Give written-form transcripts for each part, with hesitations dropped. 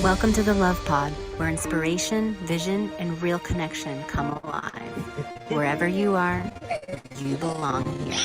Welcome to the Love Pod, where inspiration, vision, and real connection come alive. Wherever you are, you belong here.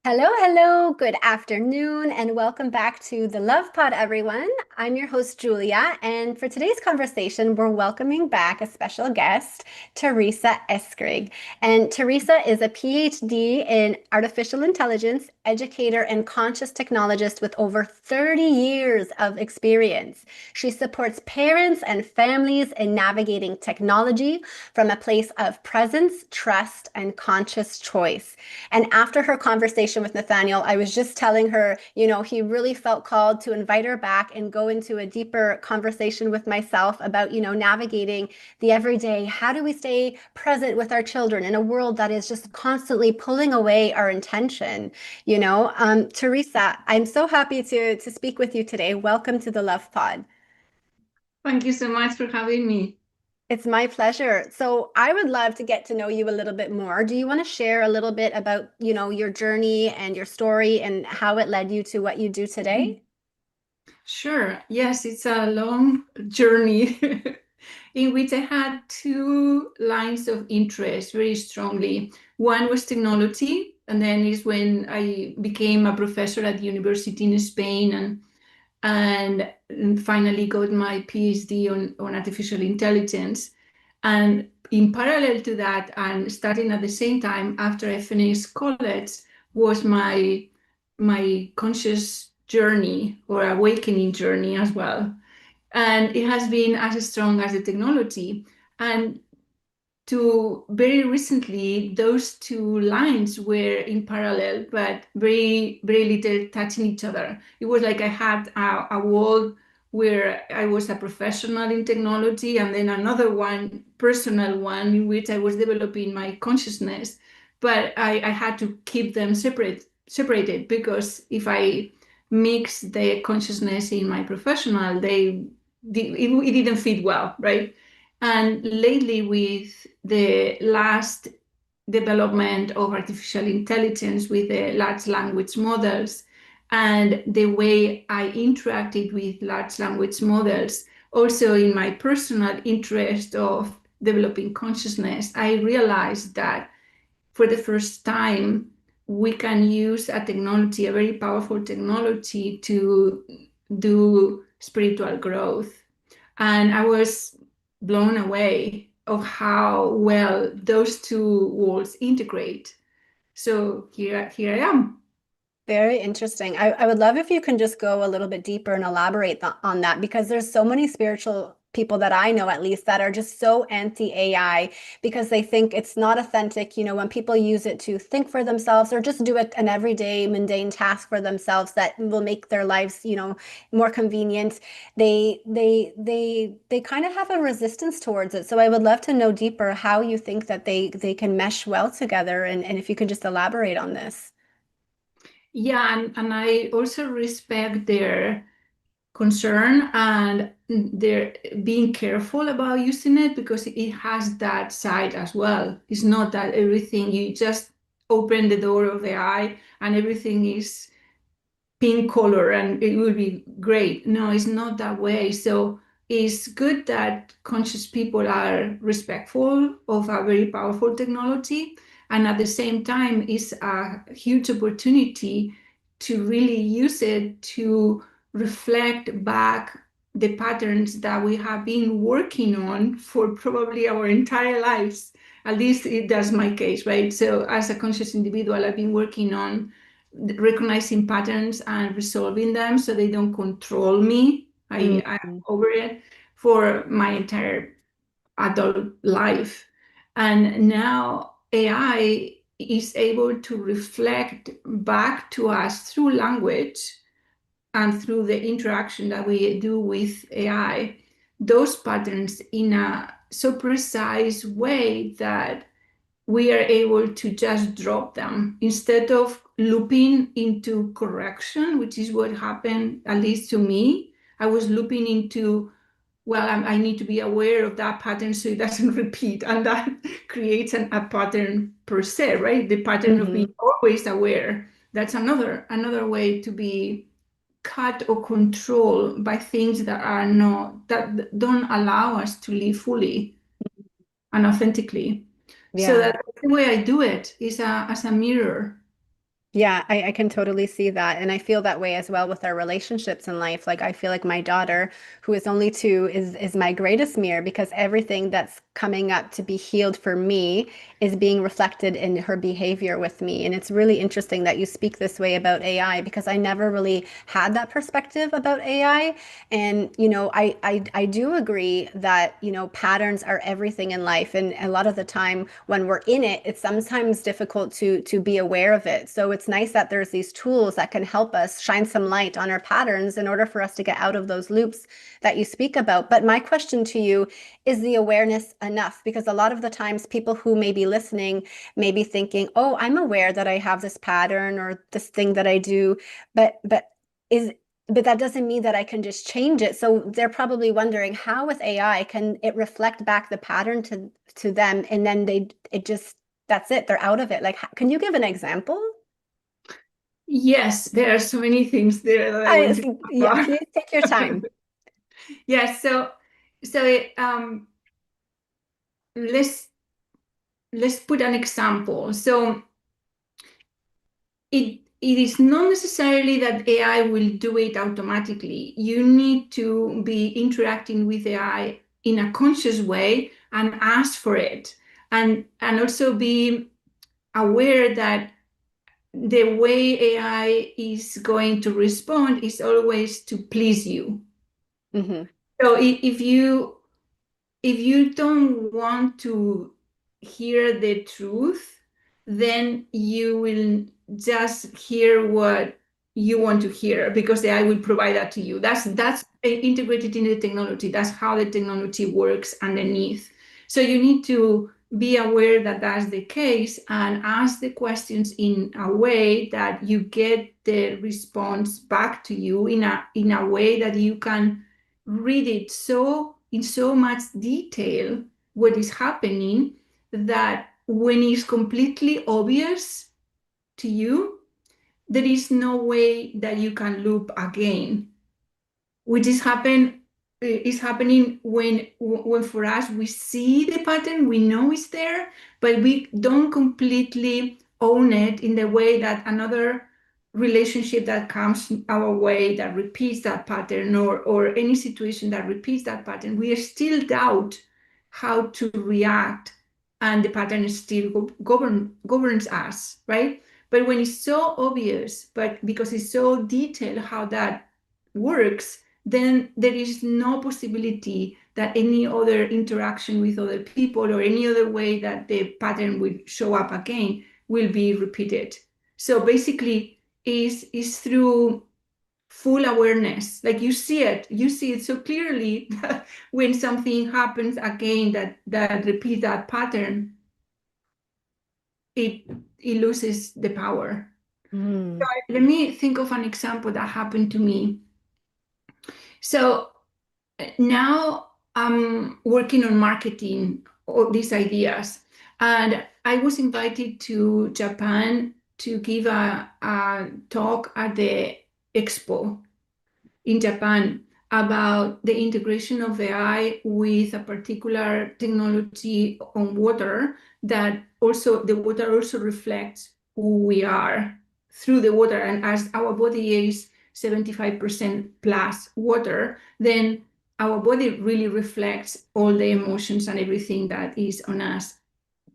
Hello, good afternoon, and welcome back to the Love Pod, everyone. I'm your host, Julia, and for today's conversation, we're welcoming back a special guest, Teresa Escrig. And Teresa is a PhD in artificial intelligence, educator, and conscious technologist with over 30 years of experience. She supports parents and families in navigating technology from a place of presence, trust, and conscious choice. And after her conversation with Nathaniel, I was just telling her, he really felt called to invite her back and go into a deeper conversation with myself about, navigating the everyday. How do we stay present with our children in a world that is just constantly pulling away our intention? Teresa, I'm so happy to speak with you today. Welcome to the Love Pod. Thank you so much for having me. It's my pleasure. So I would love to get to know you a little bit more. Do you want to share a little bit about, your journey and your story and how it led you to what you do today? Sure. Yes, it's a long journey in which I had two lines of interest very strongly. One was technology, and then is when I became a professor at the university in Spain and finally got my PhD on artificial intelligence. And in parallel to that, and starting at the same time after I finished college, was my conscious journey or awakening journey as well. And it has been as strong as the technology. And to very recently, those two lines were in parallel, but very, very little touching each other. It was like I had a wall where I was a professional in technology, and then another one, personal one, in which I was developing my consciousness. But I had to keep them separated, because if I mix the consciousness in my professional, it didn't fit well, right? And lately, with the last development of artificial intelligence with the large language models and the way I interacted with large language models, also in my personal interest of developing consciousness, I realized that for the first time, we can use a technology, a very powerful technology, to do spiritual growth. And I was blown away of how well those two worlds integrate. So here I am. Very interesting. I would love if you can just go a little bit deeper and elaborate on that, because there's so many spiritual people that I know, at least, that are just so anti-AI because they think it's not authentic. When people use it to think for themselves or just do an everyday mundane task for themselves that will make their lives, more convenient, they kind of have a resistance towards it. So I would love to know deeper how you think that they can mesh well together, and if you could just elaborate on this. Yeah, and I also respect their concern and their being careful about using it, because it has that side as well. It's not that everything you just open the door of the eye and everything is pink color and it will be great. No, it's not that way. So it's good that conscious people are respectful of a very powerful technology. And at the same time, it's a huge opportunity to really use it to reflect back the patterns that we have been working on for probably our entire lives. At least that's my case, right? So as a conscious individual, I've been working on recognizing patterns and resolving them so they don't control me. I'm over it for my entire adult life. And now AI is able to reflect back to us through language and through the interaction that we do with AI, those patterns in a so precise way that we are able to just drop them instead of looping into correction, which is what happened, at least to me. I was looping into, well, I need to be aware of that pattern so it doesn't repeat. And that creates a pattern per se, right? The pattern of being always aware. That's another way to be cut or controlled by things that don't allow us to live fully and authentically. So Yeah. that's the way I do it is as a mirror. Yeah, I can totally see that. And I feel that way as well with our relationships in life. Like I feel like my daughter, who is only 2, is my greatest mirror because everything that's coming up to be healed for me is being reflected in her behavior with me. And it's really interesting that you speak this way about AI because I never really had that perspective about AI. And I do agree that patterns are everything in life, and a lot of the time when we're in it, it's sometimes difficult to be aware of it. So it's nice that there's these tools that can help us shine some light on our patterns in order for us to get out of those loops that you speak about. But my question to you is the awareness enough? Because a lot of the times people who may be listening may be thinking, "Oh, I'm aware that I have this pattern or this thing that I do," but is but that doesn't mean that I can just change it. So they're probably wondering how with AI can it reflect back the pattern to them, and then it just that's it. They're out of it. Like, can you give an example? Yes, there are so many things there that I I want to talk yeah, about. please take your time. Yeah, let's put an example. So it is not necessarily that AI will do it automatically. You need to be interacting with AI in a conscious way and ask for it, and also be aware that the way AI is going to respond is always to please you. Hmm. So if you don't want to hear the truth, then you will just hear what you want to hear because the AI will provide that to you. That's integrated in the technology. That's how the technology works underneath. So you need to be aware that that's the case and ask the questions in a way that you get the response back to you in a way that you can read it in so much detail what is happening that when it's completely obvious to you, there is no way that you can loop again, which is happening when for us we see the pattern, we know it's there, but we don't completely own it in the way that another relationship that comes our way that repeats that pattern, or any situation that repeats that pattern, we still doubt how to react, and the pattern still governs us, right? But when it's so obvious, but because it's so detailed how that works, then there is no possibility that any other interaction with other people or any other way that the pattern will show up again will be repeated. So basically, is through full awareness. Like you see it so clearly that when something happens again that repeats that pattern, it loses the power. So Mm. let me think of an example that happened to me. So now I'm working on marketing all these ideas, and I was invited to Japan to give a talk at the expo in Japan about the integration of AI with a particular technology on water, that also the water also reflects who we are through the water. And as our body is 75% plus water, then our body really reflects all the emotions and everything that is on us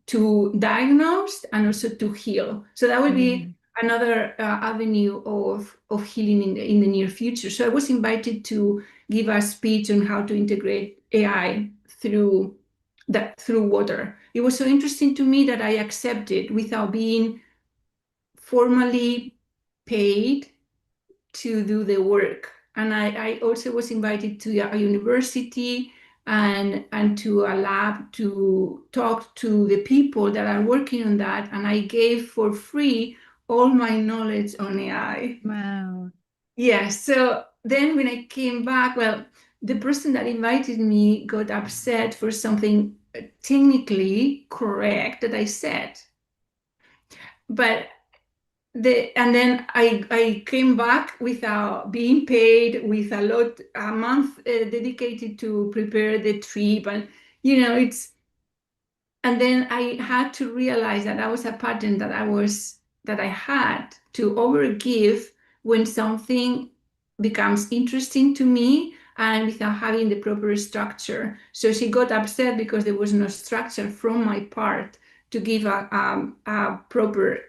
to diagnose and also to heal. So that would be Mm. another avenue of healing in the near future. So I was invited to give a speech on how to integrate AI through water. It was so interesting to me that I accepted without being formally paid to do the work. And I also was invited to a university and to a lab to talk to the people that are working on that. And I gave for free all my knowledge on AI. Wow. Yeah. So then when I came back, well, the person that invited me got upset for something technically correct that I said. But and then I came back without being paid, with a month dedicated to prepare the trip, and it's. And then I had to realize that was a pattern that I had to overgive when something becomes interesting to me and without having the proper structure. So she got upset because there was no structure from my part to give a proper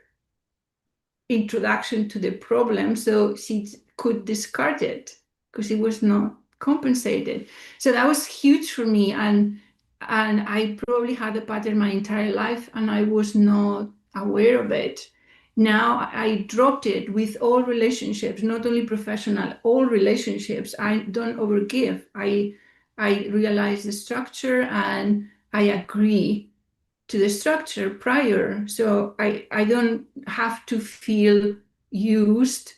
introduction to the problem, so she could discard it because it was not compensated. So that was huge for me, and I probably had a pattern my entire life and I was not aware of it. Now I dropped it with all relationships, not only professional, all relationships. I don't overgive. I realize the structure and I agree to the structure prior, so I don't have to feel used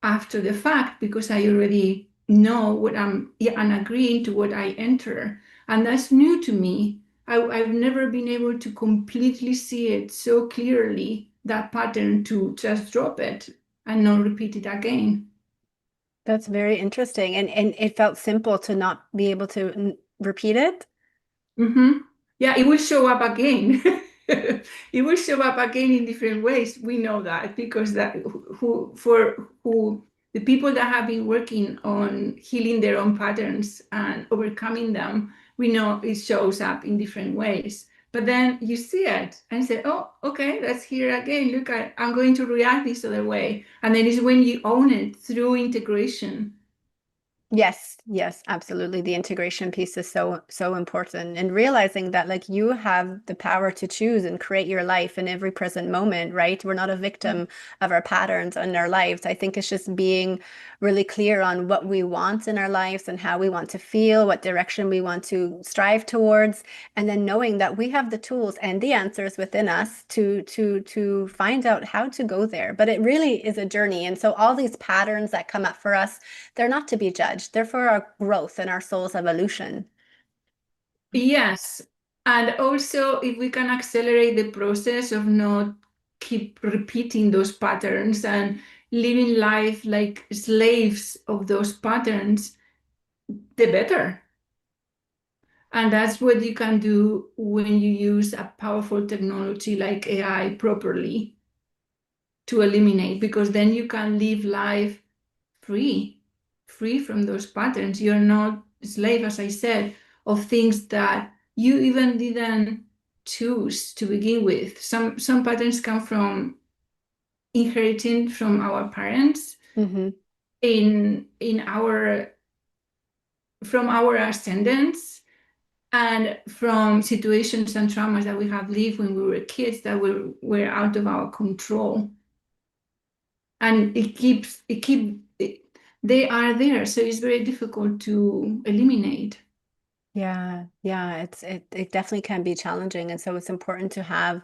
after the fact because I already know what I'm, yeah, and agreeing to what I enter. And that's new to me. I've never been able to completely see it so clearly, that pattern, to just drop it and not repeat it again. That's very interesting. And it felt simple to not be able to repeat it. Mm-hmm. Yeah, it will show up again. It will show up again in different ways. We know that because who the people that have been working on healing their own patterns and overcoming them, we know it shows up in different ways. But then you see it and say, "Oh, okay, that's here again. Look, I'm going to react this other way." And then it's when you own it through integration. Yes, yes, absolutely. The integration piece is so important, and realizing that like you have the power to choose and create your life in every present moment, right? We're not a victim of our patterns and our lives. I think it's just being really clear on what we want in our lives and how we want to feel, what direction we want to strive towards, and then knowing that we have the tools and the answers within us to find out how to go there. But it really is a journey. And so all these patterns that come up for us, they're not to be judged. They're for our growth and our soul's evolution. Yes. And also, if we can accelerate the process of not keep repeating those patterns and living life like slaves of those patterns, the better. And that's what you can do when you use a powerful technology like AI properly to eliminate, because then you can live life free, free from those patterns. You're not a slave, as I said, of things that you even didn't choose to begin with. Some patterns come from inheriting from our parents, Mm-hmm. in our from our ascendants, and from situations and traumas that we have lived when we were kids that were out of our control. And they are there, so it's very difficult to eliminate. Yeah, yeah, it definitely can be challenging. And so it's important to have,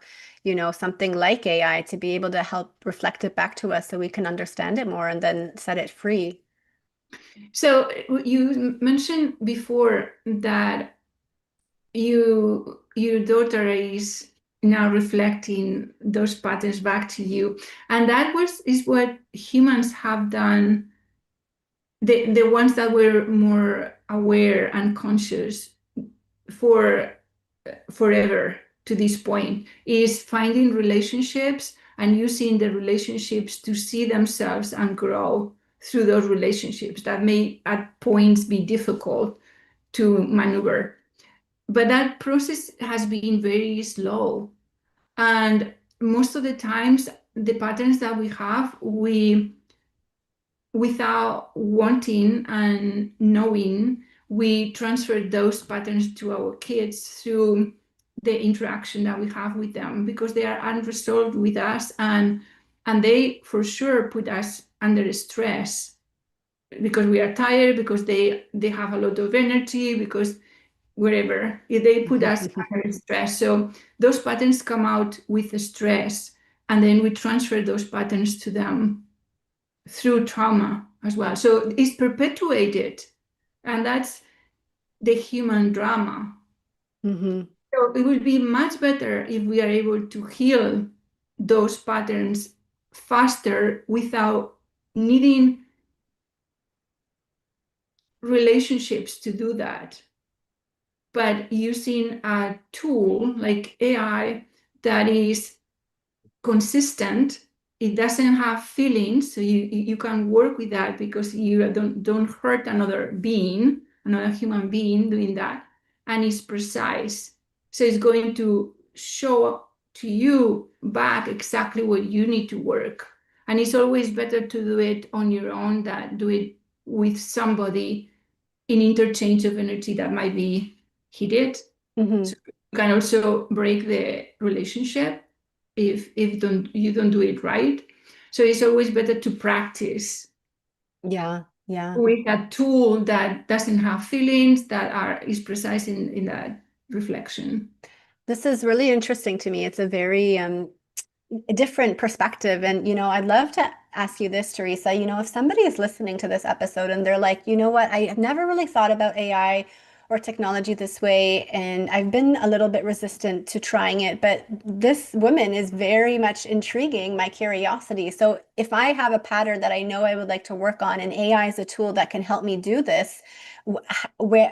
something like AI to be able to help reflect it back to us so we can understand it more and then set it free. So you mentioned before that your daughter is now reflecting those patterns back to you, and that is what humans have done, the ones that were more aware and conscious for forever to this point, is finding relationships and using the relationships to see themselves and grow through those relationships that may at points be difficult to maneuver. But that process has been very slow. And most of the times, the patterns that we have, without wanting and knowing, we transfer those patterns to our kids through the interaction that we have with them, because they are unresolved with us, and they for sure put us under stress because we are tired, because they have a lot of energy, because wherever they put us under stress. So those patterns come out with the stress, and then we transfer those patterns to them through trauma as well. So it's perpetuated, and that's the human drama. Mm-hmm. So it would be much better if we are able to heal those patterns faster without needing relationships to do that, but using a tool like AI that is consistent. It doesn't have feelings, so you can work with that because you don't hurt another human being doing that, and it's precise. So it's going to show to you back exactly what you need to work. And it's always better to do it on your own than do it with somebody in interchange of energy that might be heated. Mm-hmm. So you can also break the relationship if you don't do it right. So it's always better to practice Yeah. with a tool that doesn't have feelings, is precise in that reflection. This is really interesting to me. It's a very different perspective. And, I'd love to ask you this, Teresa. If somebody is listening to this episode and they're like, you know what, I have never really thought about AI or technology this way, and I've been a little bit resistant to trying it, but this woman is very much intriguing my curiosity. So if I have a pattern that I know I would like to work on, and AI is a tool that can help me do this,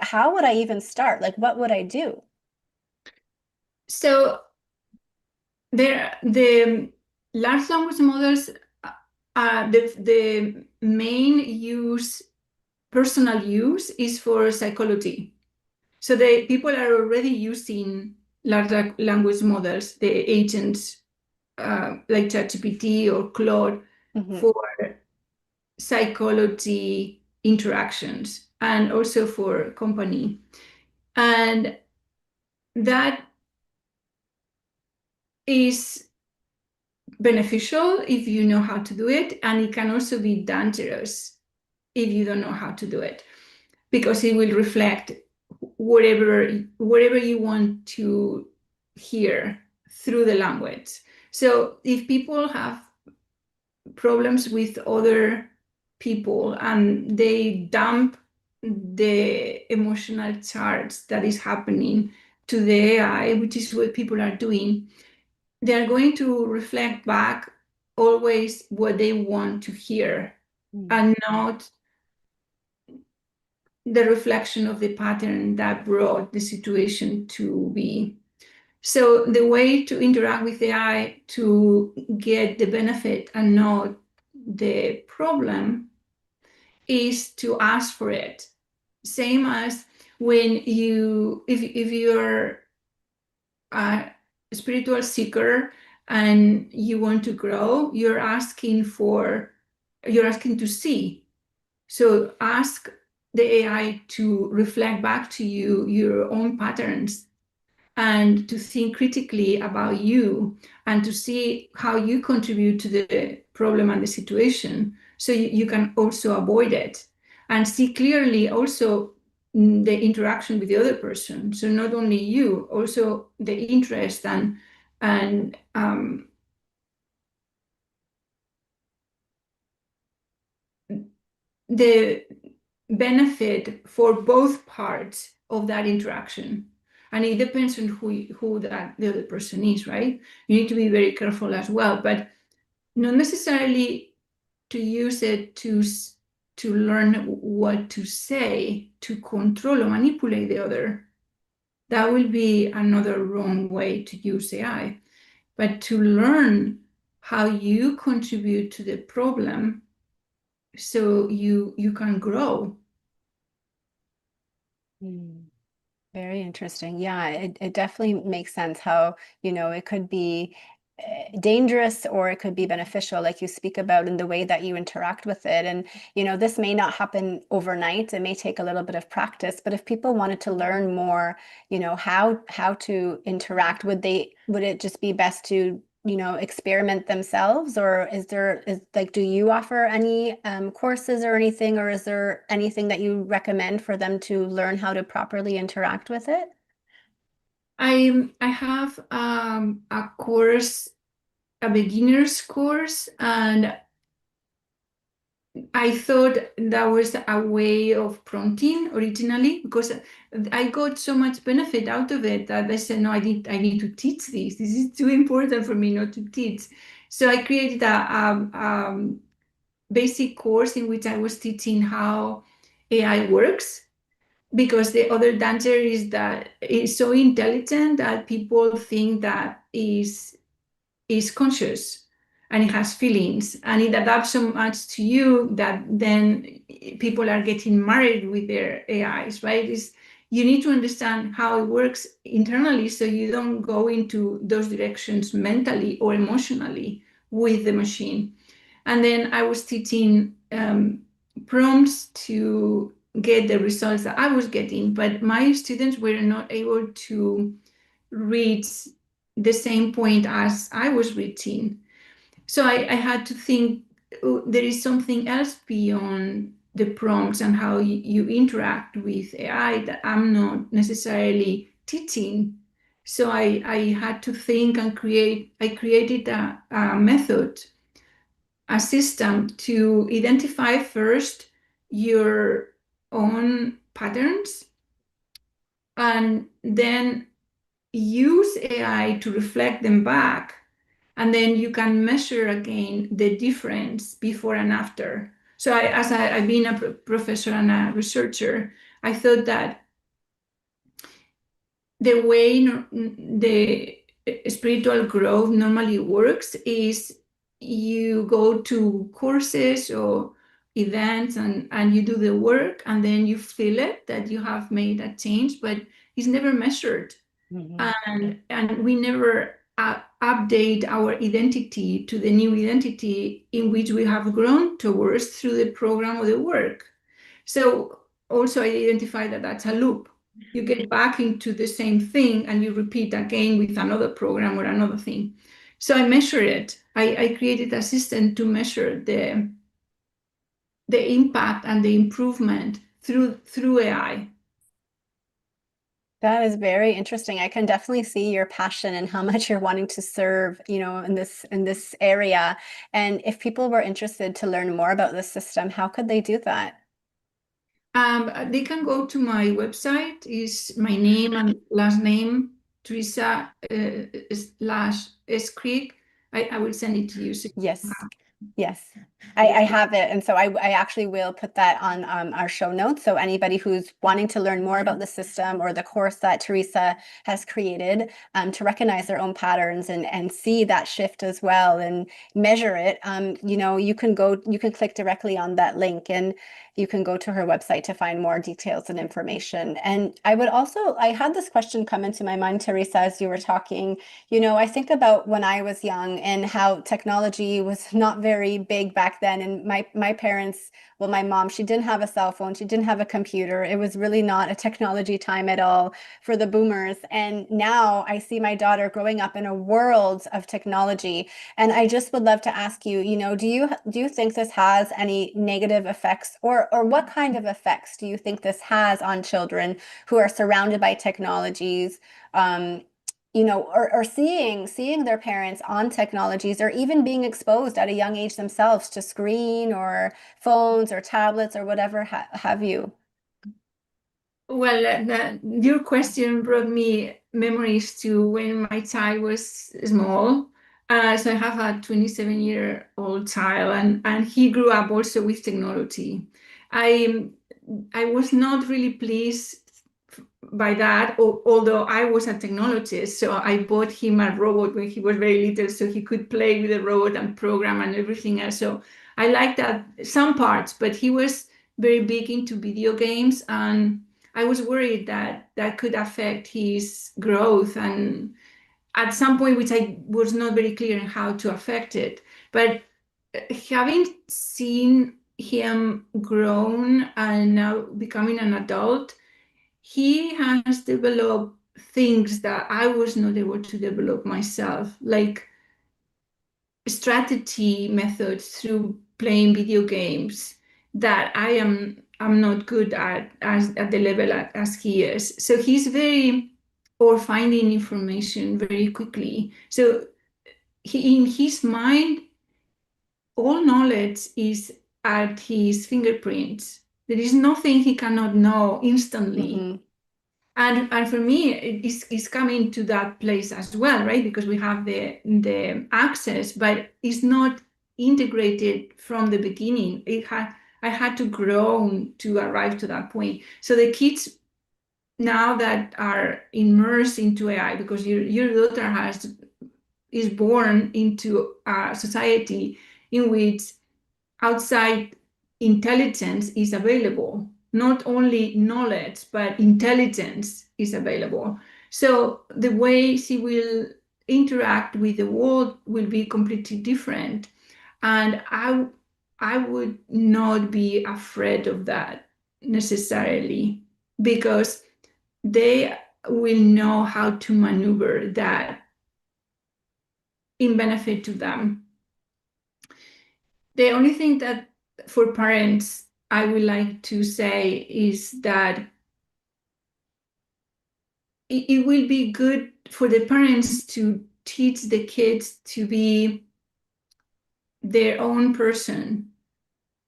how would I even start? Like, what would I do? So the large language models, the main personal use is for psychology. So the people are already using large language models, the agents like ChatGPT or Claude, Mm-hmm. for psychology interactions and also for company. And that is beneficial if you know how to do it, and it can also be dangerous if you don't know how to do it, because it will reflect whatever you want to hear through the language. So if people have problems with other people and they dump the emotional charge that is happening to the AI, which is what people are doing, they're going to reflect back always what they want to hear and not the reflection of the pattern that brought the situation to be. So the way to interact with AI to get the benefit and not the problem is to ask for it. Same as when if you're a spiritual seeker and you want to grow, you're asking to see. So ask the AI to reflect back to you your own patterns and to think critically about you and to see how you contribute to the problem and the situation, so you can also avoid it and see clearly also the interaction with the other person. So not only you, also the interest and the benefit for both parts of that interaction. And it depends on who the other person is, right? You need to be very careful as well, but not necessarily to use it to learn what to say, to control or manipulate the other. That will be another wrong way to use AI. But to learn how you contribute to the problem so you can grow. Very interesting. Yeah, it definitely makes sense how, it could be dangerous or it could be beneficial, like you speak about in the way that you interact with it. And, this may not happen overnight. It may take a little bit of practice, but if people wanted to learn more, how to interact, would it just be best to experiment themselves, or do you offer any courses or anything, or is there anything that you recommend for them to learn how to properly interact with it? I have a course, a beginner's course, and I thought that was a way of prompting originally, because I got so much benefit out of it that I said, no, I need to teach this. This is too important for me not to teach. So I created a basic course in which I was teaching how AI works, because the other danger is that it's so intelligent that people think that is conscious and it has feelings and it adapts so much to you that then people are getting married with their AIs, right? You need to understand how it works internally so you don't go into those directions mentally or emotionally with the machine. And then I was teaching prompts to get the results that I was getting, but my students were not able to reach the same point as I was reaching. So I had to think, oh, there is something else beyond the prompts and how you interact with AI that I'm not necessarily teaching. So I had to think and I created a method, a system to identify first your own patterns and then use AI to reflect them back. And then you can measure again the difference before and after. So I've been a professor and a researcher, I thought that the way the spiritual growth normally works is you go to courses or events and you do the work and then you feel it that you have made a change, but it's never measured. And we never update our identity to the new identity in which we have grown towards through the program or the work. So also I identify that that's a loop. You get back into the same thing and you repeat again with another program or another thing. So I measure it. I created a system to measure the impact and the improvement through AI. That is very interesting. I can definitely see your passion and how much you're wanting to serve, in this area. And if people were interested to learn more about this system, how could they do that? They can go to my website, is my name and last name, Teresa Escrig. I will send it to you. So Yes. Yes, I have it. And so I actually will put that on our show notes. So anybody who's wanting to learn more about the system or the course that Teresa has created to recognize their own patterns and see that shift as well and measure it, you can click directly on that link and you can go to her website to find more details and information. And I had this question come into my mind, Teresa, as you were talking. I think about when I was young and how technology was not very big back then. And my parents, well, my mom, she didn't have a cell phone. She didn't have a computer. It was really not a technology time at all for the boomers. And now I see my daughter growing up in a world of technology. And I just would love to ask you, do you think this has any negative effects or what kind of effects do you think this has on children who are surrounded by technologies? Or seeing their parents on technologies or even being exposed at a young age themselves to screen or phones or tablets or whatever have you. Well, your question brought me memories to when my child was small. So I have a 27-year-old child, and he grew up also with technology. I I was not really pleased by that, although I was a technologist. So I bought him a robot when he was very little, so he could play with the robot and program and everything else. So I liked that some parts, but he was very big into video games, and I was worried that that could affect his growth and at some point, which I was not very clear on how to affect it. But having seen him grown and now becoming an adult, he has developed things that I was not able to develop myself, like strategy methods through playing video games that I'm not good at as at the level as he is. So he's very or finding information very quickly. So in his mind, all knowledge is at his fingerprints. There is nothing he cannot know instantly. Mm-hmm. And for me, it's coming to that place as well, right? Because we have the access, but it's not integrated from the beginning. I had to grow to arrive to that point. So the kids now that are immersed into AI, because your daughter is born into a society in which outside intelligence is available. Not only knowledge, but intelligence is available. So the way she will interact with the world will be completely different. And I would not be afraid of that necessarily, because they will know how to maneuver that in benefit to them. The only thing that for parents I would like to say is that it will be good for the parents to teach the kids to be their own person.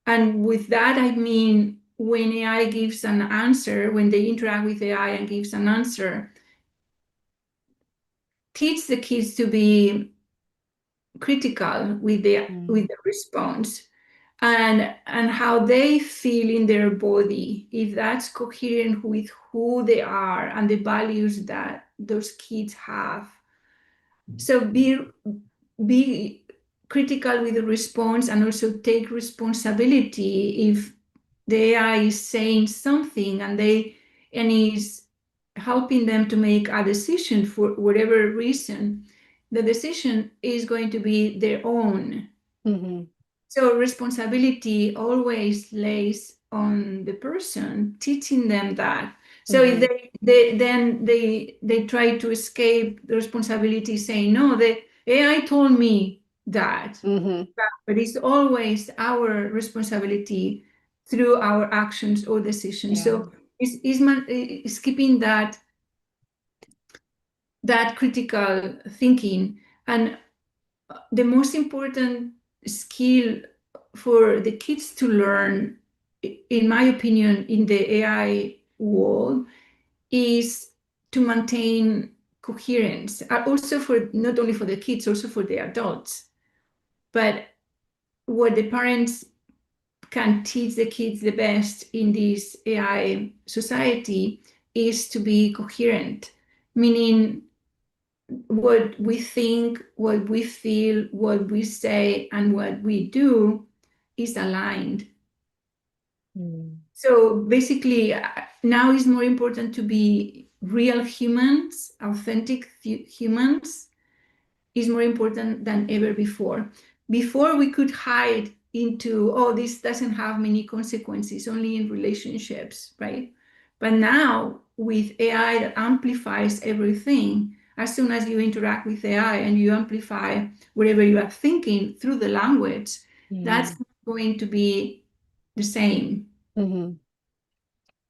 And with that, I mean, when AI gives an answer, when they interact with AI and gives an answer, teach the kids to be critical with the response, and how they feel in their body, if that's coherent with who they are and the values that those kids have. So be critical with the response, and also take responsibility if the AI is saying something and is helping them to make a decision for whatever reason. The decision is going to be their own. Mm-hmm. So responsibility always lays on the person, teaching them that. So if they try to escape the responsibility, saying, no, the AI told me that. Mm-hmm. But it's always our responsibility through our actions or decisions. Yeah. So it's keeping that critical thinking. And the most important skill for the kids to learn, in my opinion, in the AI world, is to maintain coherence. Also, for not only for the kids, also for the adults. But what the parents can teach the kids the best in this AI society is to be coherent, meaning what we think, what we feel, what we say, and what we do is aligned. So basically, now it's more important to be real humans, authentic humans, is more important than ever before. Before, we could hide into, oh, this doesn't have many consequences, only in relationships, right? But now, with AI that amplifies everything, as soon as you interact with AI and you amplify whatever you are thinking through the language, that's going to be the same. Mm-hmm.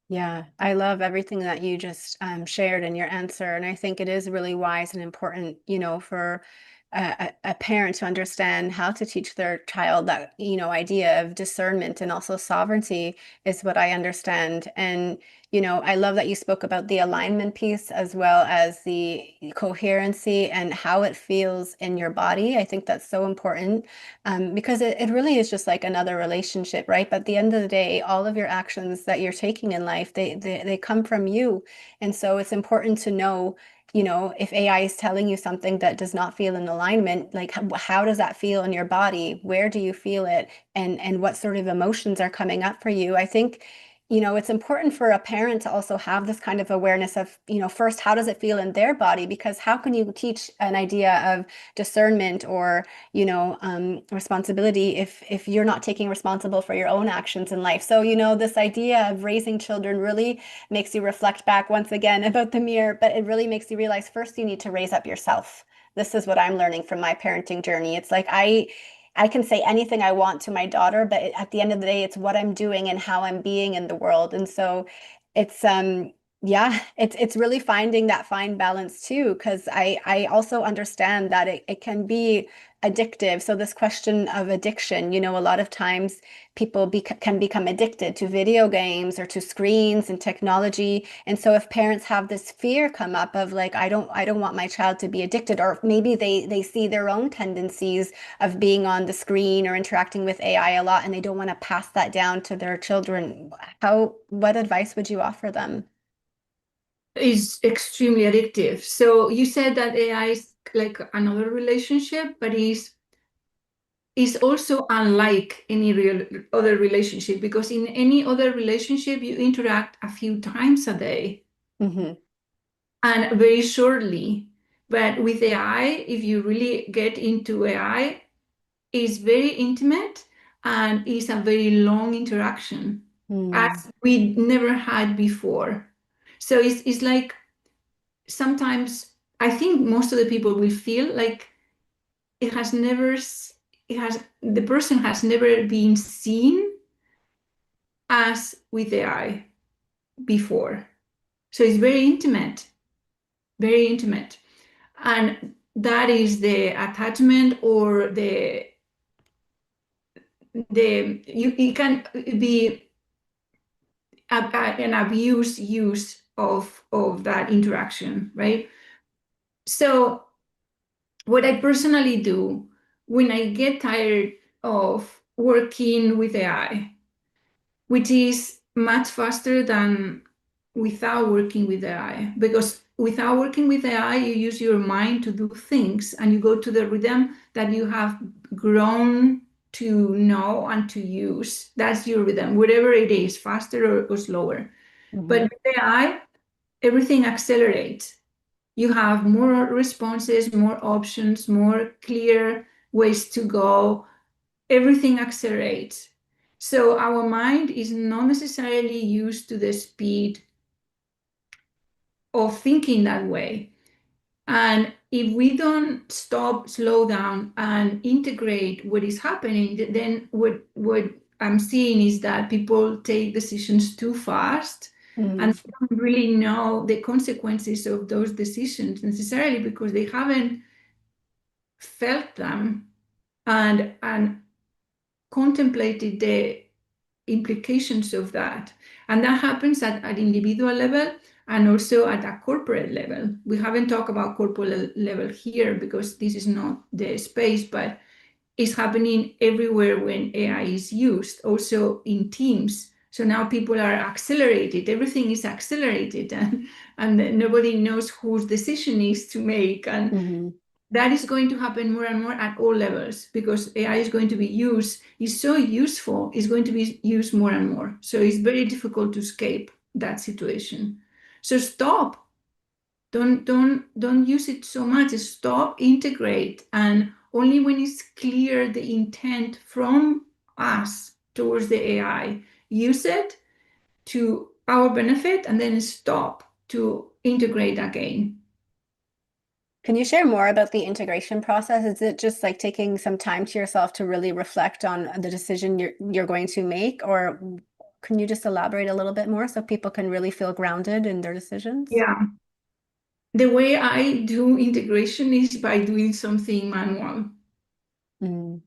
Yeah, I love everything that you just shared in your answer. And I think it is really wise and important, for a parent to understand how to teach their child that, idea of discernment and also sovereignty is what I understand. And, I love that you spoke about the alignment piece as well as the coherency and how it feels in your body. I think that's so important. Because it really is just like another relationship, right? But at the end of the day, all of your actions that you're taking in life, they come from you. And so it's important to know, if AI is telling you something that does not feel in alignment, like how does that feel in your body? Where do you feel it? And what sort of emotions are coming up for you? I think, it's important for a parent to also have this kind of awareness of, first, how does it feel in their body? Because how can you teach an idea of discernment or responsibility if you're not taking responsible for your own actions in life? So, this idea of raising children really makes you reflect back once again about the mirror, but it really makes you realize first you need to raise up yourself. This is what I'm learning from my parenting journey. It's like I can say anything I want to my daughter, but at the end of the day, it's what I'm doing and how I'm being in the world. And so it's yeah, it's really finding that fine balance too, because I also understand that it can be addictive. So this question of addiction, you know, a lot of times people can become addicted to video games or to screens and technology. And so if parents have this fear come up of like, I don't want my child to be addicted, or maybe they see their own tendencies of being on the screen or interacting with AI a lot, and they don't want to pass that down to their children. What advice would you offer them? Is extremely addictive. So you said that AI is like another relationship, but is also unlike any real other relationship, because in any other relationship you interact a few times a day Hmm. and very shortly. But with AI, if you really get into AI, it's very intimate and it's a very long interaction Mm. as we never had before. So it's like sometimes I think most of the people will feel like it has never, it has, the person has never been seen as with AI before. So it's very intimate. And that is the attachment or it can be an abuse use of that interaction, right? So what I personally do when I get tired of working with AI, which is much faster than without working with AI, because without working with AI, you use your mind to do things and you go to the rhythm that you have grown to know and to use. That's your rhythm, whatever it is, faster or slower. But Hmm. with AI, everything accelerates. You have more responses, more options, more clear ways to go. Everything accelerates. So our mind is not necessarily used to the speed of thinking that way. And if we don't stop, slow down, and integrate what is happening, then what I'm seeing is that people take decisions too fast and Mm. don't really know the consequences of those decisions necessarily because they haven't felt them and contemplated the implications of that. And that happens at individual level and also at a corporate level. We haven't talked about corporate level here because this is not the space, but it's happening everywhere when AI is used, also in teams. So now people are accelerated, everything is accelerated, and nobody knows whose decision is to make. And Hmm. that is going to happen more and more at all levels because AI is going to be used, is so useful, it's going to be used more and more. So it's very difficult to escape that situation. So stop. Don't use it so much. Stop, integrate, and only when it's clear the intent from us towards the AI, use it to our benefit and then stop to integrate again. Can you share more about the integration process? Is it just like taking some time to yourself to really reflect on the decision you're going to make, or can you just elaborate a little bit more so people can really feel grounded in their decisions? Yeah. The way I do integration is by doing something manual. Mm.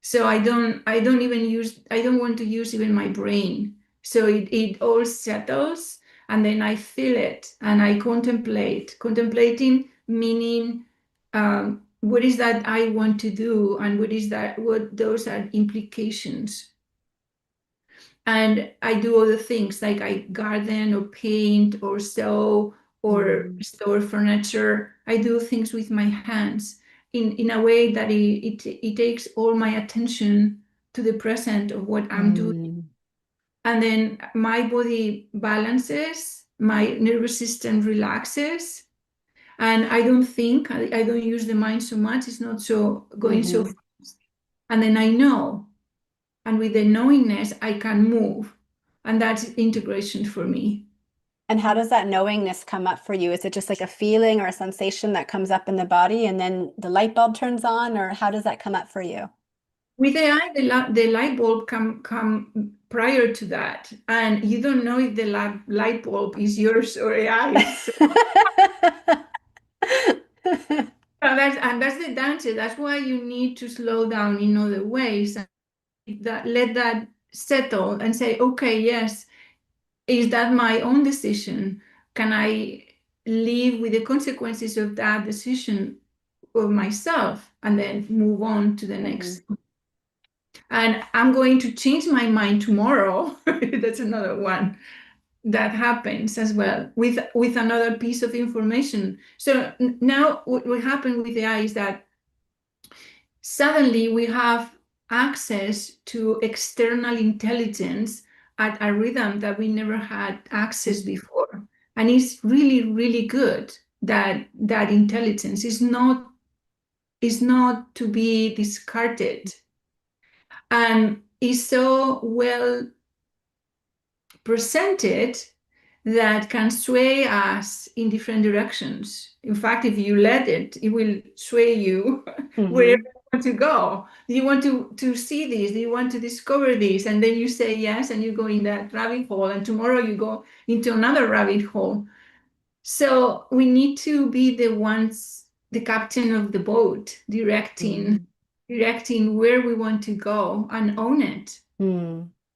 So I don't even use, I don't want to use even my brain. So it all settles and then I feel it and I contemplate. Contemplating meaning what is that I want to do and what those are implications. And I do other things like I garden or paint or sew or Mm. store furniture. I do things with my hands in a way that it takes all my attention to the present of what I'm doing. Mm. And then my body balances, my nervous system relaxes, and I don't think, I don't use the mind so much. It's not so going so Hmm. fast. And then I know. And with the knowingness, I can move. And that's integration for me. And how does that knowingness come up for you? Is it just like a feeling or a sensation that comes up in the body and then the light bulb turns on, or how does that come up for you? With AI, the light bulb come prior to that. And you don't know if the light bulb is yours or AI's. So that's and that's the danger. That's why you need to slow down in other ways and let that settle and say, okay, yes, is that my own decision? Can I live with the consequences of that decision of myself and then move on to the next? And I'm going to change my mind tomorrow. That's another one that happens as well with another piece of information. So now what happened with AI is that suddenly we have access to external intelligence at a rhythm that we never had access before. And it's really, really good that that intelligence is not to be discarded and is so well presented that can sway us in different directions. In fact, if you let it, it will sway you wherever you want to go. Do you want to see this? Do you want to discover this? And then you say yes, and you go in that rabbit hole, and tomorrow you go into another rabbit hole. So we need to be the ones, the captain of the boat, directing where we want to go and own it.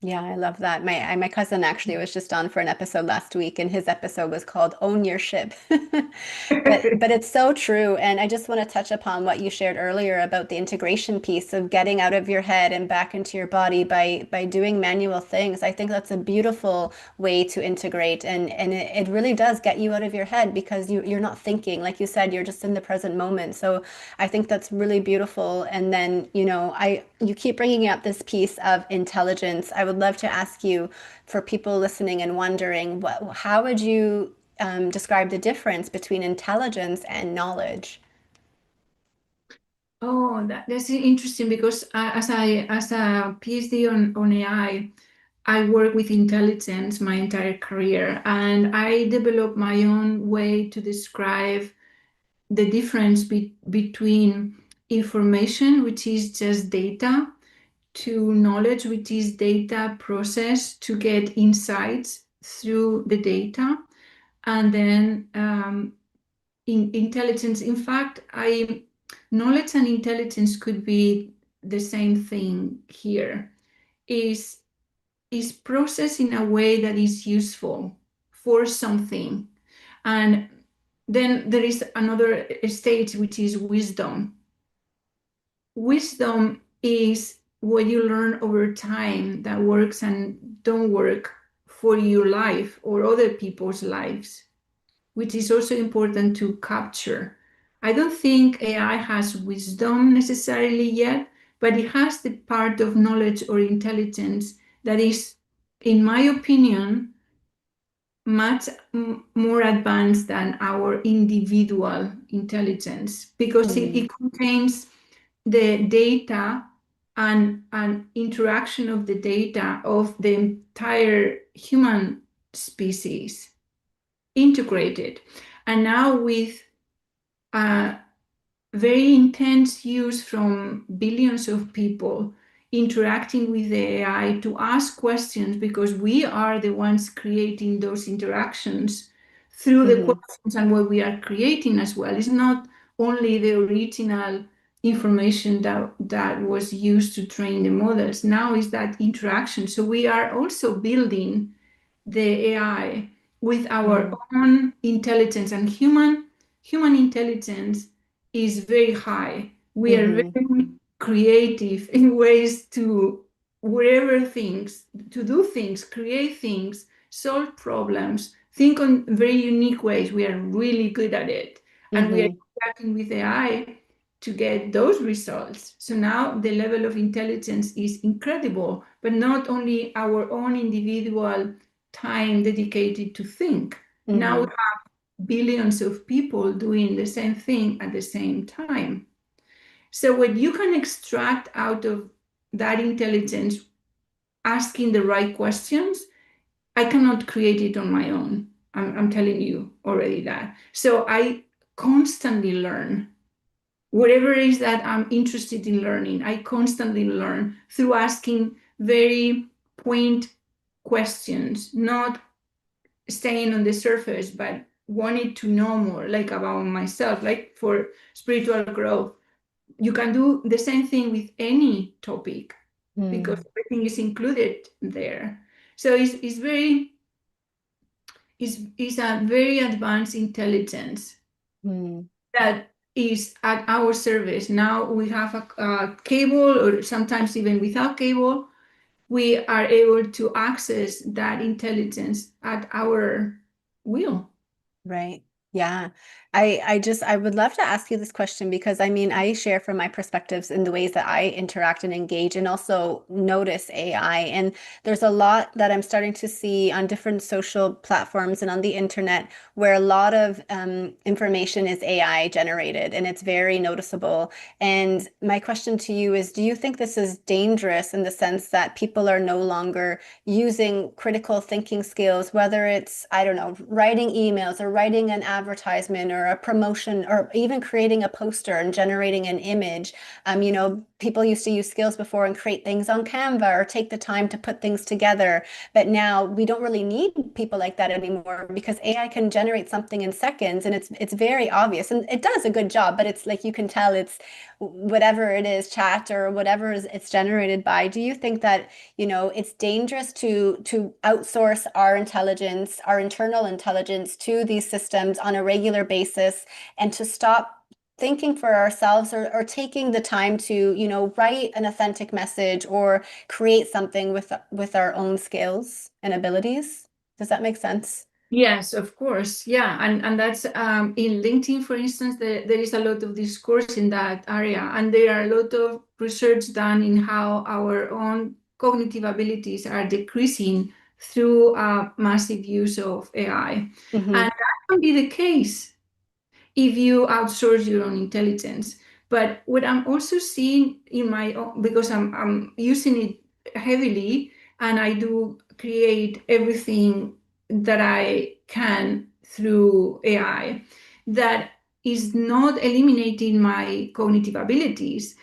Yeah, I love that. My cousin actually was just on for an episode last week, and his episode was called "Own Your Ship." But it's so true, and I just want to touch upon what you shared earlier about the integration piece of getting out of your head and back into your body by doing manual things. I think that's a beautiful way to integrate, and it really does get you out of your head because you're not thinking, like you said, you're just in the present moment. So I think that's really beautiful. And then, you keep bringing up this piece of intelligence. I would love to ask you, for people listening and wondering, how would you describe the difference between intelligence and knowledge? Oh, that's interesting because as a PhD on AI, I work with intelligence my entire career, and I developed my own way to describe the difference between information, which is just data, to knowledge, which is data processed to get insights through the data, and then in intelligence. In fact, knowledge and intelligence could be the same thing here. Is processed in a way that is useful for something. And then there is another stage, which is wisdom. Wisdom is what you learn over time that works and don't work for your life or other people's lives, which is also important to capture. I don't think AI has wisdom necessarily yet, but it has the part of knowledge or intelligence that is, in my opinion, much more advanced than our individual intelligence because it contains the data and interaction of the data of the entire human species integrated. And now with very intense use from billions of people interacting with the AI to ask questions, because we are the ones creating those interactions through the questions, and what we are creating as well is not only the original information that was used to train the models. Now is that interaction. So we are also building the AI with our own intelligence, and human intelligence is very high. We are very creative in ways to do things, create things, solve problems, think on very unique ways. We are really good at it. And we are interacting with AI to get those results. So now the level of intelligence is incredible, but not only our own individual time dedicated to think. Now we have billions of people doing the same thing at the same time. So what you can extract out of that intelligence, asking the right questions, I cannot create it on my own. I'm telling you already that. So I constantly learn. Whatever it is that I'm interested in learning, I constantly learn through asking very point questions, not staying on the surface, but wanted to know more, like about myself, like for spiritual growth, you can do the same thing with any topic because everything is included there. So it's a very advanced intelligence that is at our service. Now we have a cable, or sometimes even without cable, we are able to access that intelligence at our will. Right. Yeah. I would love to ask you this question because I mean, I share from my perspectives in the ways that I interact and engage and also notice AI. And there's a lot that I'm starting to see on different social platforms and on the internet where a lot of information is AI generated and it's very noticeable. And my question to you is, do you think this is dangerous in the sense that people are no longer using critical thinking skills, whether it's, I don't know, writing emails or writing an advertisement or a promotion or even creating a poster and generating an image? People used to use skills before and create things on Canva or take the time to put things together. But now we don't really need people like that anymore because AI can generate something in seconds and it's very obvious and it does a good job, but it's like you can tell it's whatever it is, chat or whatever it's generated by. Do you think that it's dangerous to outsource our intelligence, our internal intelligence to these systems on a regular basis and to stop thinking for ourselves or taking the time to, write an authentic message or create something with our own skills and abilities? Does that make sense? Yes, of course. Yeah. And that's in LinkedIn, for instance, there is a lot of discourse in that area. And there are a lot of research done in how our own cognitive abilities are decreasing through massive use of AI. And Mm-hmm. that can be the case if you outsource your own intelligence. But what I'm also seeing in my own, because I'm using it heavily and I do create everything that I can through AI, that is not eliminating my cognitive abilities.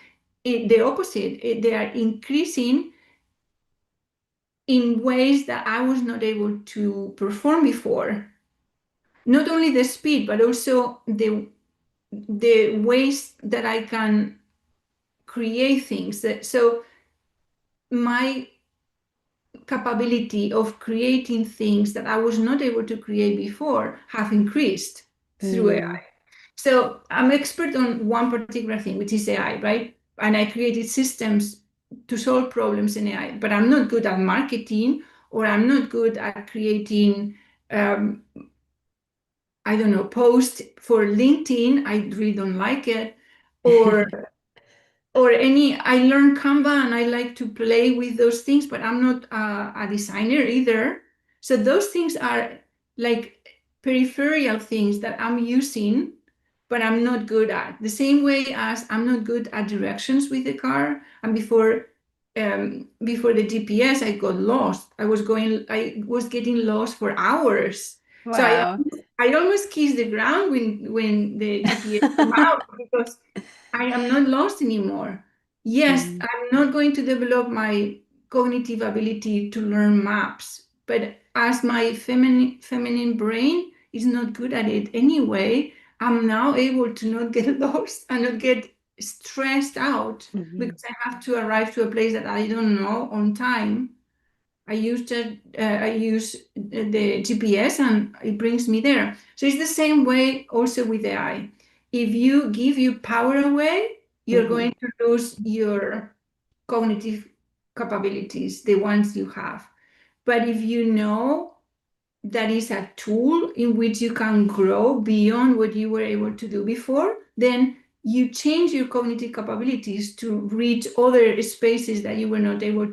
The opposite, they are increasing in ways that I was not able to perform before. Not only the speed, but also the ways that I can create things. So my capability of creating things that I was not able to create before have increased through Mm. AI. So I'm expert on one particular thing, which is AI, right? And I created systems to solve problems in AI, but I'm not good at marketing or I'm not good at creating um, I don't know, post for LinkedIn. I really don't like it. Or I learned Canva and I like to play with those things, but I'm not a designer either. So those things are like peripheral things that I'm using, but I'm not good at. The same way as I'm not good at directions with the car. And before the GPS, I got lost. I was getting lost for hours. So Wow. I almost kissed the ground when the GPS came out because I am not lost anymore. Yes, Mm. I'm not going to develop my cognitive ability to learn maps, but as my feminine brain is not good at it anyway, I'm now able to not get lost and not get stressed out Mhm. because I have to arrive to a place that I don't know on time. I use the GPS and it brings me there. So it's the same way also with AI. If you give your power away, you're Mhm. going to lose your cognitive capabilities, the ones you have. But if you know that is a tool in which you can grow beyond what you were able to do before, then you change your cognitive capabilities to reach other spaces that you were not able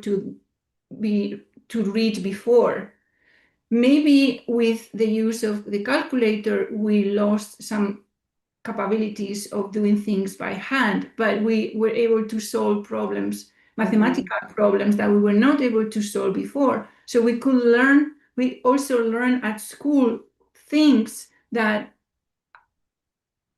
be to reach before. Maybe with the use of the calculator, we lost some capabilities of doing things by hand, but we were able to solve problems, Mhm. mathematical problems that we were not able to solve before. So we also learn at school things that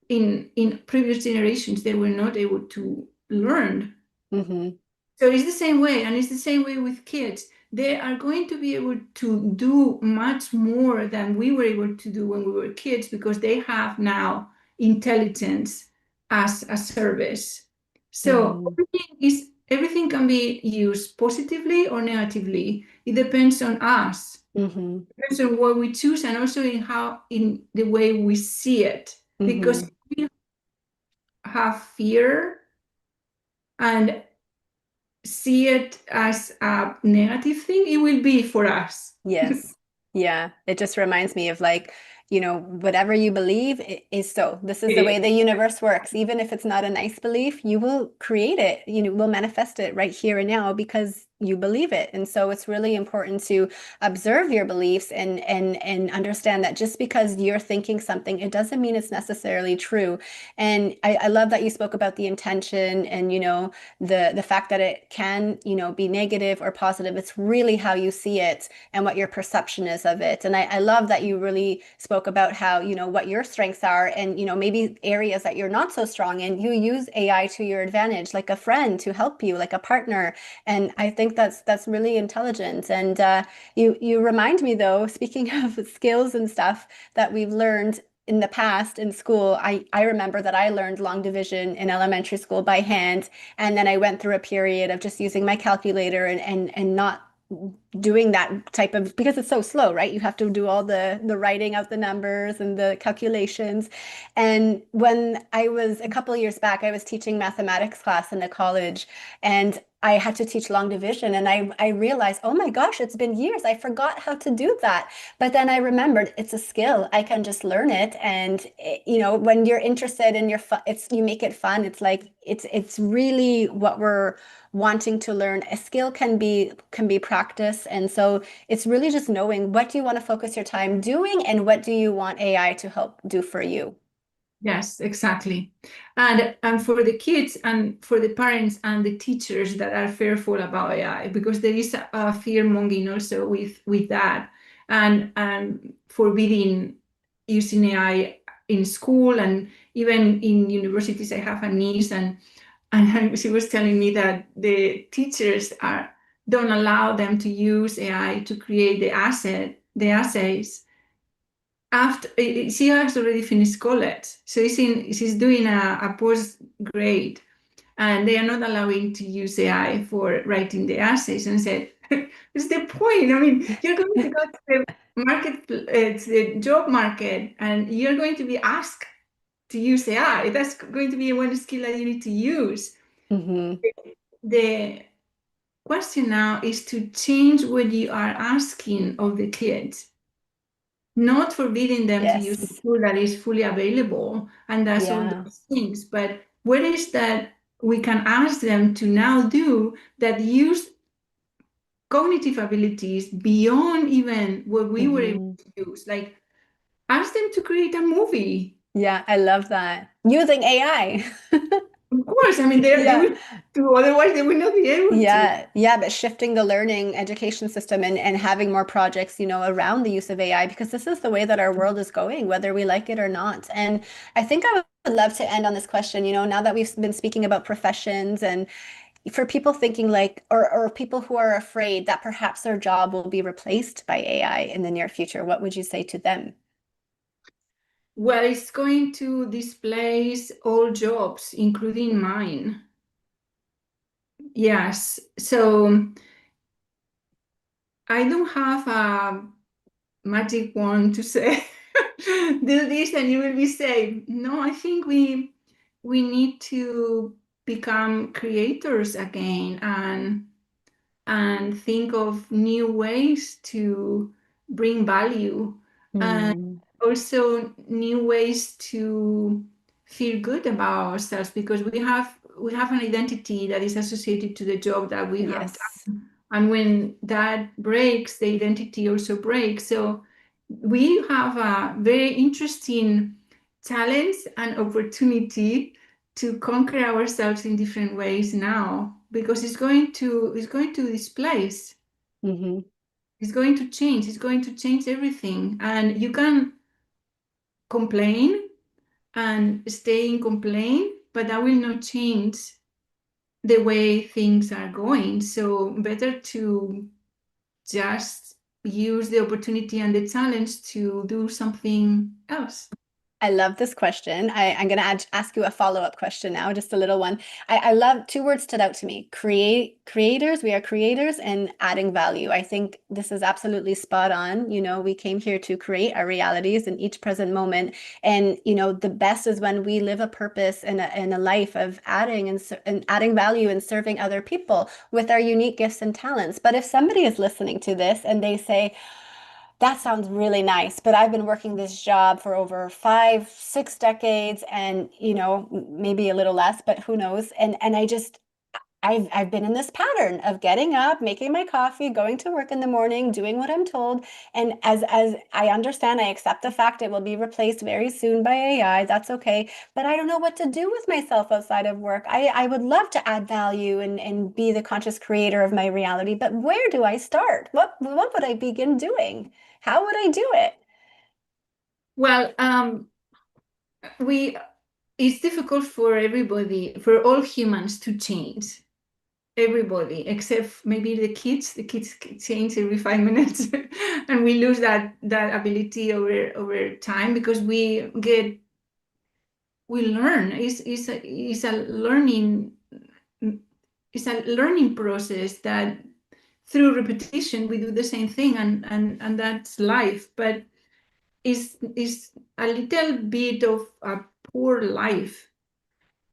in previous generations they were not able to learn. Mhm. So it's the same way, and it's the same way with kids. they are going to be able to do much more than we were able to do when we were kids, because they have now intelligence as a service. So everything can be used positively or negatively. It depends on us. Mm-hmm. It depends on what we choose, and also in the way we see it. Because if we have fear and see it as a negative thing, it will be for us. Yes. Yeah. It just reminds me of like, whatever you believe is so. This is the way the universe works. Even if it's not a nice belief, you will create it, will manifest it right here and now because you believe it. And so it's really important to observe your beliefs and understand that just because you're thinking something, it doesn't mean it's necessarily true. And I love that you spoke about the intention and, the fact that it can, be negative or positive. It's really how you see it and what your perception is of it. And I love that you really spoke about how, what your strengths are and, maybe areas that you're not so strong in. You use AI to your advantage, like a friend to help you, like a partner. And I think that's really intelligent. And you remind me though, speaking of skills and stuff that we've learned in the past in school, I remember that I learned long division in elementary school by hand. And then I went through a period of just using my calculator and not doing that type of, because it's so slow, right? You have to do all the writing out the numbers and the calculations. And when I was a couple of years back, I was teaching mathematics class in a college, and I had to teach long division. And I realized, oh my gosh, it's been years. I forgot how to do that. But then I remembered it's a skill. I can just learn it. And when you're interested in you make it fun. It's like it's really what we're wanting to learn. A skill can be practice. And so it's really just knowing what do you want to focus your time doing and what do you want AI to help do for you. Yes, exactly. And for the kids and for the parents and the teachers that are fearful about AI, because there is a fear mongering also with that, and forbidding using AI in school and even in universities. I have a niece, and she was telling me that the teachers don't allow them to use AI to create the essays after she has already finished college, so she's doing a post grade, and they are not allowing to use AI for writing the essays. And I said, "What's the point? I mean, you're going to go to the market, to the job market, and you're going to be asked to use AI. That's going to be one skill that you need to use." Mm-hmm. The question now is to change what you are asking of the kids, not forbidding them to use a Yes. tool that is fully available and does all Yeah. those things, but what is that we can ask them to now do that use cognitive abilities beyond even what we were able Mm-hmm. to use? Like, ask them to create a movie. Yeah, I love that. Using AI. Of course, I mean, they Yeah. will do, otherwise they will not be able to. Yeah, but shifting the learning education system and having more projects, around the use of AI, because this is the way that our world is going, whether we like it or not. And I think I would love to end on this question, now that we've been speaking about professions and for people thinking like, or people who are afraid that perhaps their job will be replaced by AI in the near future, what would you say to them? Well, it's going to displace all jobs, including mine. Yes. So I don't have a magic wand to say do this and you will be safe. No, I think we need to become creators again and think of new ways to bring value, and Hmm. also new ways to feel good about ourselves, because we have an identity that is associated to the job that we have Yes. done, and when that breaks, the identity also breaks. So we have a very interesting challenge and opportunity to conquer ourselves in different ways now, because it's going to displace, Hmm. it's going to change everything, and you can complain and stay in complaint, but that will not change the way things are going. So better to just use the opportunity and the challenge to do something else. I love this question. I'm going to ask you a follow-up question now, just a little one. I love two words stood out to me. Creators, we are creators, and adding value. I think this is absolutely spot on. We came here to create our realities in each present moment. And, the best is when we live a purpose in a life of adding and adding value and serving other people with our unique gifts and talents. But if somebody is listening to this and they say, that sounds really nice, but I've been working this job for over 5, 6 decades and, maybe a little less, but who knows? And I've been in this pattern of getting up, making my coffee, going to work in the morning, doing what I'm told. And as I understand, I accept the fact it will be replaced very soon by AI. That's okay. But I don't know what to do with myself outside of work. I would love to add value and be the conscious creator of my reality, but where do I start? What would I begin doing? How would I do it? Well, we it's difficult for everybody, for all humans to change. Everybody, except maybe the kids. The kids change every 5 minutes, and we lose that ability over time because we learn. It's a learning process that through repetition we do the same thing, and that's life. But is a little bit of a poor life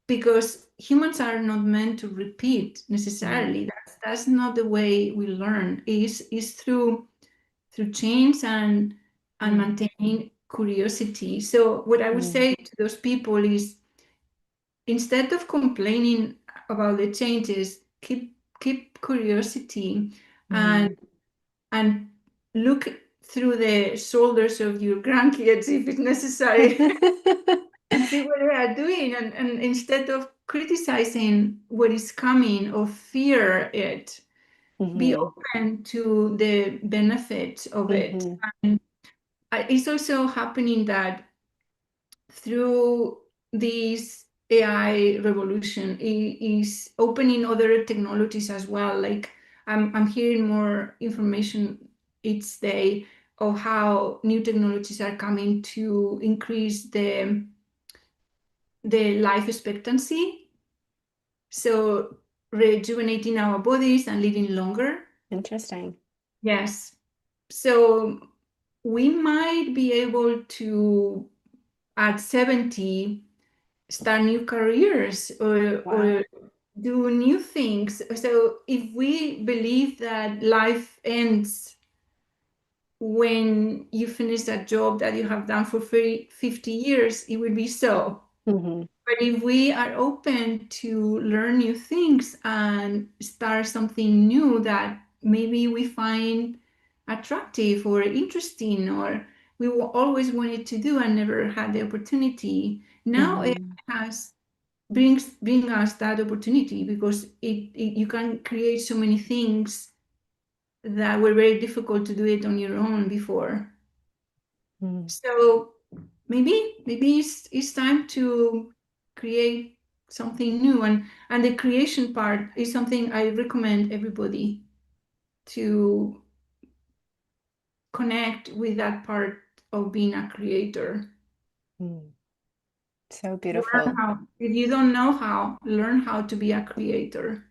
because humans are not meant to repeat necessarily. That's not the way we learn. Is through change and maintaining curiosity. So what I would say to those people is, instead of complaining about the changes, keep curiosity and and look through the shoulders of your grandkids if it's necessary and see what they are doing, and instead of criticizing what is coming or fear it, be open to the benefits of it. And it's also happening that through this AI revolution is opening other technologies as well. Like I'm hearing more information each day of how new technologies are coming to increase the life expectancy. So rejuvenating our bodies and living longer. Interesting. Yes. So we might be able to, at 70, start new careers or do new things. So if we believe that life ends when you finish that job that you have done for 50 years, it will be so. But if we are open to learn new things and start something new that maybe we find attractive or interesting, or we always wanted to do and never had the opportunity, now it has bring us that opportunity because you can create so many things that were very difficult to do it on your own before. So maybe it's time to create something new, and the creation part is something I recommend everybody to connect with, that part of being a creator. So Learn beautiful. how. If you don't know how, learn how to be a creator.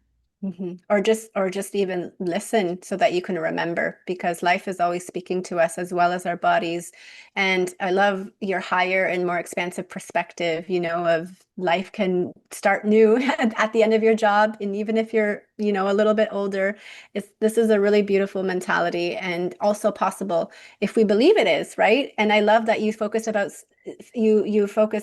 Or just even listen so that you can remember, because life is always speaking to us as well as our bodies. And I love your higher and more expansive perspective, of life can start new at the end of your job. And even if you're, a little bit older, this is a really beautiful mentality and also possible if we believe it is, right? And I love that you focused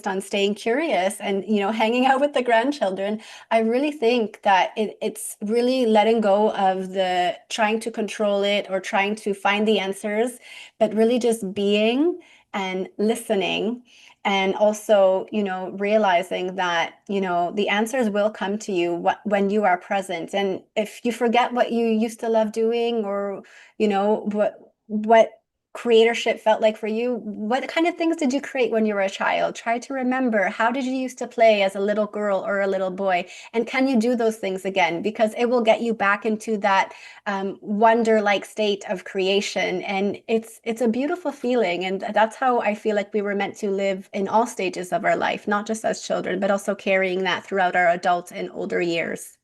on staying curious and, hanging out with the grandchildren. I really think that it's really letting go of the trying to control it or trying to find the answers, but really just being and listening. And also, realizing that, the answers will come to you when you are present. And if you forget what you used to love doing, or, what creatorship felt like for you. What kind of things did you create when you were a child? Try to remember, how did you used to play as a little girl or a little boy? And can you do those things again? Because it will get you back into that wonder-like state of creation. And it's a beautiful feeling. And that's how I feel like we were meant to live in all stages of our life, not just as children, but also carrying that throughout our adult and older years.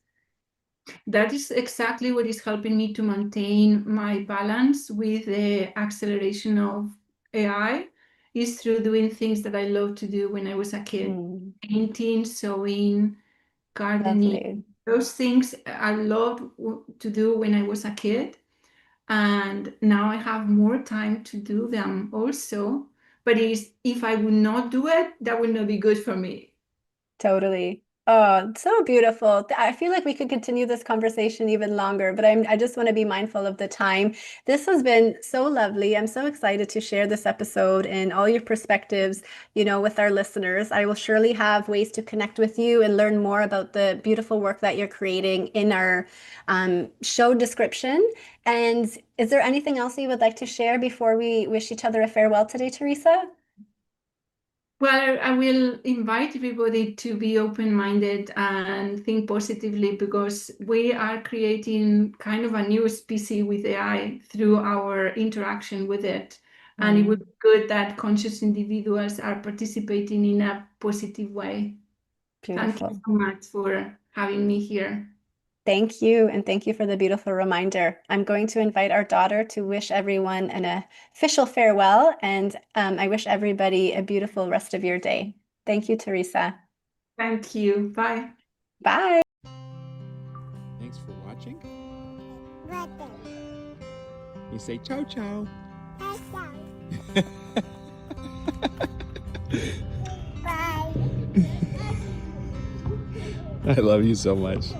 That is exactly what is helping me to maintain my balance with the acceleration of AI, is through doing things that I loved to do when I was a kid. Mm, Painting, sewing, gardening, lovely. those things I loved to do when I was a kid. And now I have more time to do them also. But if I would not do it, that would not be good for me. Totally. Oh, so beautiful. I feel like we could continue this conversation even longer, but I just want to be mindful of the time. This has been so lovely. I'm so excited to share this episode and all your perspectives, with our listeners. I will surely have ways to connect with you and learn more about the beautiful work that you're creating in our show description. And is there anything else you would like to share before we wish each other a farewell today, Teresa? Well, I will invite everybody to be open-minded and think positively, because we are creating kind of a new species with AI through our interaction with it. And it would be good that conscious individuals are participating in a positive way. Thank you Beautiful. so much for having me here. Thank you, and thank you for the beautiful reminder. I'm going to invite our daughter to wish everyone an official farewell, and I wish everybody a beautiful rest of your day. Thank you, Teresa. Thank you. Bye. Bye. Thanks for watching. You say ciao ciao. Bye. I love you so much.